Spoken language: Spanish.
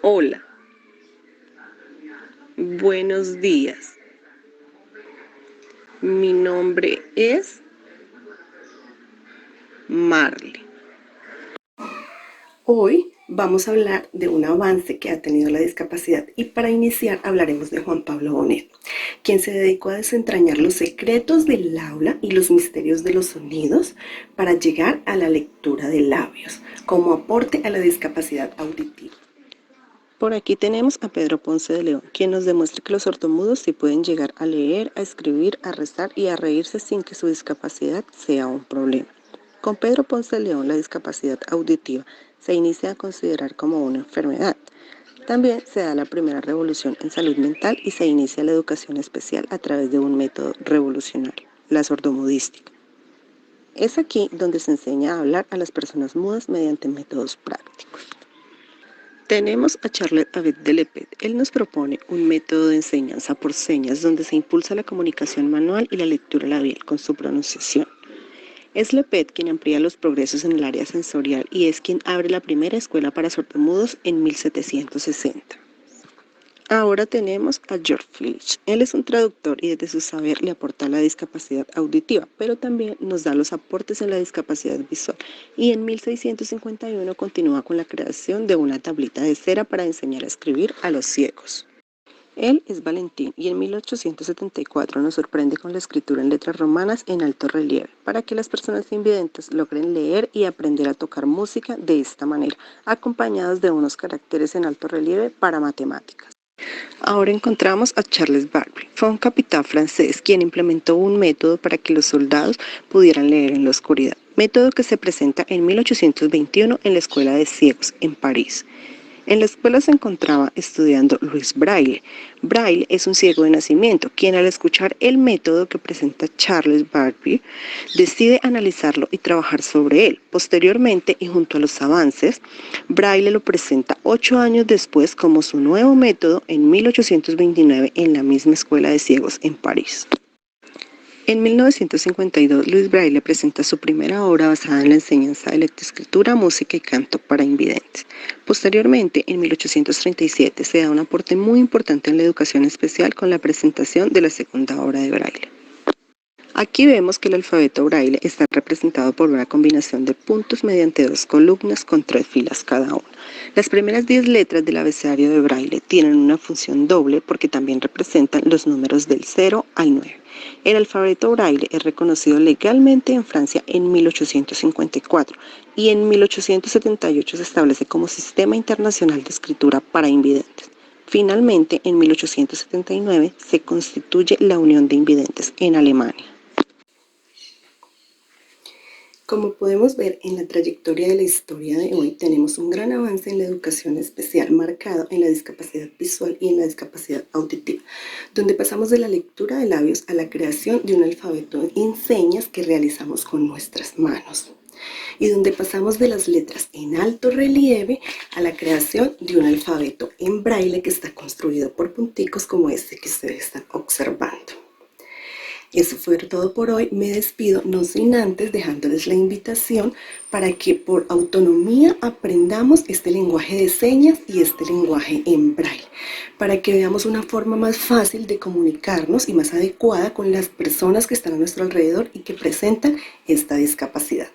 Hola, buenos días. Mi nombre es Marley. Hoy vamos a hablar de un avance que ha tenido la discapacidad y para iniciar hablaremos de Juan Pablo Bonet, quien se dedicó a desentrañar los secretos del aula y los misterios de los sonidos para llegar a la lectura de labios como aporte a la discapacidad auditiva. Por aquí tenemos a Pedro Ponce de León, quien nos demuestra que los sordomudos sí pueden llegar a leer, a escribir, a rezar y a reírse sin que su discapacidad sea un problema. Con Pedro Ponce de León, la discapacidad auditiva se inicia a considerar como una enfermedad. También se da la primera revolución en salud mental y se inicia la educación especial a través de un método revolucionario, la sordomudística. Es aquí donde se enseña a hablar a las personas mudas mediante métodos prácticos. Tenemos a Charles Abet de Lepet. Él nos propone un método de enseñanza por señas donde se impulsa la comunicación manual y la lectura labial con su pronunciación. Es Lepet quien amplía los progresos en el área sensorial y es quien abre la primera escuela para sordomudos en 1760. Ahora tenemos a George Flich. Él es un traductor y desde su saber le aporta la discapacidad auditiva, pero también nos da los aportes en la discapacidad visual. Y en 1651 continúa con la creación de una tablita de cera para enseñar a escribir a los ciegos. Él es Valentín y en 1874 nos sorprende con la escritura en letras romanas en alto relieve, para que las personas invidentes logren leer y aprender a tocar música de esta manera, acompañados de unos caracteres en alto relieve para matemáticas. Ahora encontramos a Charles Barry. Fue un capitán francés quien implementó un método para que los soldados pudieran leer en la oscuridad, método que se presenta en 1821 en la Escuela de Ciegos en París. En la escuela se encontraba estudiando Louis Braille. Braille es un ciego de nacimiento, quien al escuchar el método que presenta Charles Barry, decide analizarlo y trabajar sobre él. Posteriormente, y junto a los avances, Braille lo presenta 8 años después como su nuevo método en 1829 en la misma escuela de ciegos en París. En 1952, Louis Braille presenta su primera obra basada en la enseñanza de lectoescritura, música y canto para invidentes. Posteriormente, en 1837, se da un aporte muy importante en la educación especial con la presentación de la segunda obra de Braille. Aquí vemos que el alfabeto Braille está representado por una combinación de puntos mediante 2 columnas con 3 filas cada una. Las primeras 10 letras del abecedario de Braille tienen una función doble porque también representan los números del 0 al 9. El alfabeto Braille es reconocido legalmente en Francia en 1854 y en 1878 se establece como Sistema Internacional de Escritura para Invidentes. Finalmente, en 1879 se constituye la Unión de Invidentes en Alemania. Como podemos ver en la trayectoria de la historia de hoy, tenemos un gran avance en la educación especial marcado en la discapacidad visual y en la discapacidad auditiva, donde pasamos de la lectura de labios a la creación de un alfabeto en señas que realizamos con nuestras manos, y donde pasamos de las letras en alto relieve a la creación de un alfabeto en braille que está construido por punticos como este que ustedes están observando. Eso fue todo por hoy. Me despido, no sin antes dejándoles la invitación para que por autonomía aprendamos este lenguaje de señas y este lenguaje en braille, para que veamos una forma más fácil de comunicarnos y más adecuada con las personas que están a nuestro alrededor y que presentan esta discapacidad.